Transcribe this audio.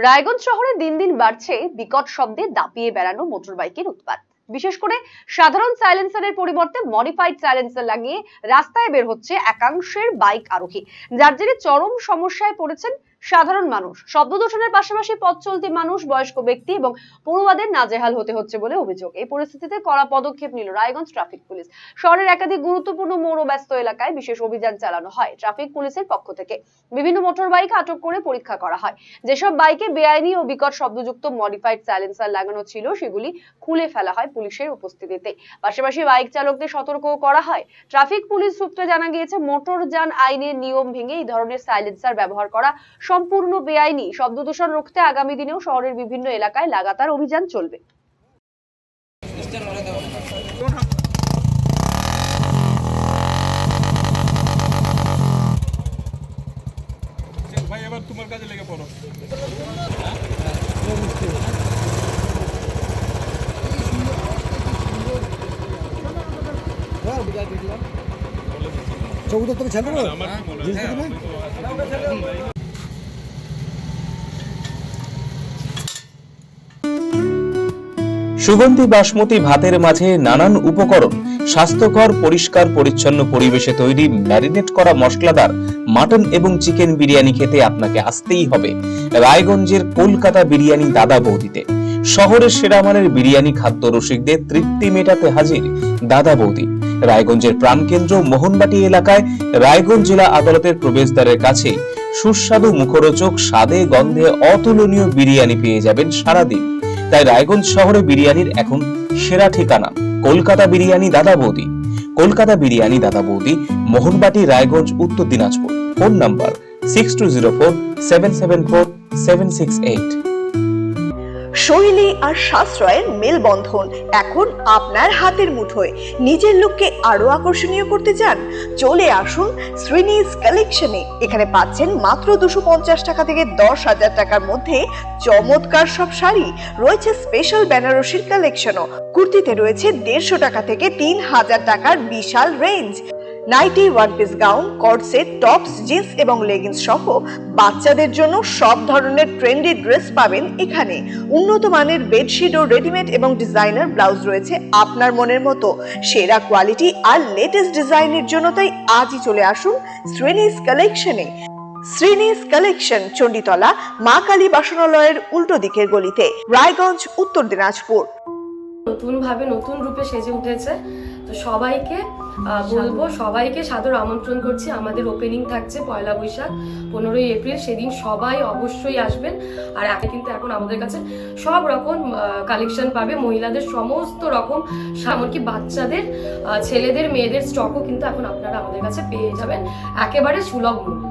রায়গঞ্জ শহরে দিন দিন বাড়ছে বিকট শব্দে দাপিয়ে বেড়ানো মোটরবাইকের উৎপাত। বিশেষ করে সাধারণ সাইলেন্সারের পরিবর্তে মডিফাইড সাইলেন্সার লাগিয়ে রাস্তায় বের হচ্ছে একাংশের বাইক আরোহী, যার জেরে চরম সমস্যায় পড়েছেন সাধারণ মানুষ। শব্দ দূষণের পাশাপাশি পথ চলতি মানুষ, বয়স্ক ব্যক্তি এবং পড়ুয়াদের নাজেহাল হতে হচ্ছে বলে অভিযোগ। এই পরিস্থিতিতে কড়া পদক্ষেপ নিল রায়গঞ্জ ট্রাফিক পুলিশ। শহরের একাধিক গুরুত্বপূর্ণ মোড় ও ব্যস্ত এলাকায় বিশেষ অভিযান চালানো হয় ট্রাফিক পুলিশের পক্ষ থেকে। বিভিন্ন মোটর বাইক আটক করে পরীক্ষা করা হয়। যেসব বাইকে বেআইনি ও বিকট শব্দযুক্ত মডিফাইড সাইলেন্সার লাগানো ছিল সেগুলি খুলে ফেলা হয় পুলিশের উপস্থিতিতে। পাশাপাশি বাইক চালকদের সতর্কও করা হয়। ট্রাফিক পুলিশ সূত্রে জানা গিয়েছে, মোটরযান আইনের নিয়ম ভেঙে এই ধরনের সাইলেন্সার ব্যবহার করা সম্পূর্ণ বেআইনি। শব্দ দূষণ রুখতে আগামী দিনেও শহরের বিভিন্ন এলাকায় লাগাতার অভিযান চলবে। ভাই এবার তোমার কাছে লেগে পড়ো। চৌদ্দ তোকে ছেড়ে দেবো। সুগন্ধি বাসমতি ভাতের মাঝে নানান উপকরণ, স্বাস্থ্যকর পরিষ্কার পরিচ্ছন্ন পরিবেশে তৈরি ম্যারিনেট করা মশলাদার মাটন এবং চিকেন বিরিয়ানি খেতে আপনাকে আসতেই হবে রায়গঞ্জের কলকাতা বিরিয়ানি দাদা বৌদিতে। শহরের সেরা মানের বিরিয়ানি খাদ্য রসিকদের তৃপ্তি মেটাতে হাজির দাদা বৌদি। রায়গঞ্জের প্রাণকেন্দ্র মোহনবাটি এলাকায় রায়গঞ্জ জেলা আদালতের প্রবেশদ্বারের কাছে সুস্বাদু মুখরোচক স্বাদে গন্ধে অতুলনীয় বিরিয়ানি পেয়ে যাবেন সারাদিন। তাই রায়গঞ্জ শহরে বিরিয়ানির এখন সেরা ঠিকানা কলকাতা বিরিয়ানি দাদা বৌদি। কলকাতা বিরিয়ানি দাদা বৌদি, মোহনবাটি, রায়গঞ্জ, উত্তর দিনাজপুর। Phone number 6204774768। শৈলী আর সাশ্রয়ের মেলবন্ধন এখন আপনার হাতের মুঠোয়। নিজের লুককে আরো আকর্ষণীয় করতে চান? চলে আসুন শ্রীনিস কালেকশনে। এখানে পাচ্ছেন মাত্র 250 টাকা থেকে 10,000 টাকার মধ্যে চমৎকার সব শাড়ি। রয়েছে স্পেশাল বেনারসির কালেকশনও। কুর্তিতে রয়েছে 150 টাকা থেকে 3,000 টাকার বিশাল range. Nighty, one piece gown, কট সেট, টপস, জিন্স এবং লেগিংস সহ বাচ্চাদের জন্য সব ধরনের ট্রেন্ডি ড্রেস পাবেন এখানে। উন্নত মানের বেডশিট ও রেডিমেড এবং ডিজাইনার ব্লাউজ রয়েছে আপনার মনের মতো। সেরা কোয়ালিটি আর লেটেস্ট ডিজাইনের জন্য তাই আজই চলে আসুন শ্রীনিস কালেকশনে। শ্রীনিস কালেকশন, চণ্ডীতলা, মা কালী বাসনালয়ের উল্টো দিকের গলিতে, রায়গঞ্জ, উত্তর দিনাজপুর। নতুন ভাবে নতুন রূপে সেজে উঠেছে, তো সবাইকে বলবো, সবাইকে সাদর আমন্ত্রণ করছি। আমাদের ওপেনিং থাকছে 1 বৈশাখ 15 এপ্রিল, সেদিন সবাই অবশ্যই আসবেন। আর কিন্তু এখন আমাদের কাছে সব রকম কালেকশন পাবে, মহিলাদের সমস্ত রকম, এমনকি বাচ্চাদের, ছেলেদের, মেয়েদের স্টকও কিন্তু এখন আপনারা আমাদের কাছে পেয়ে যাবেন একেবারে সুলভ মূল্যে।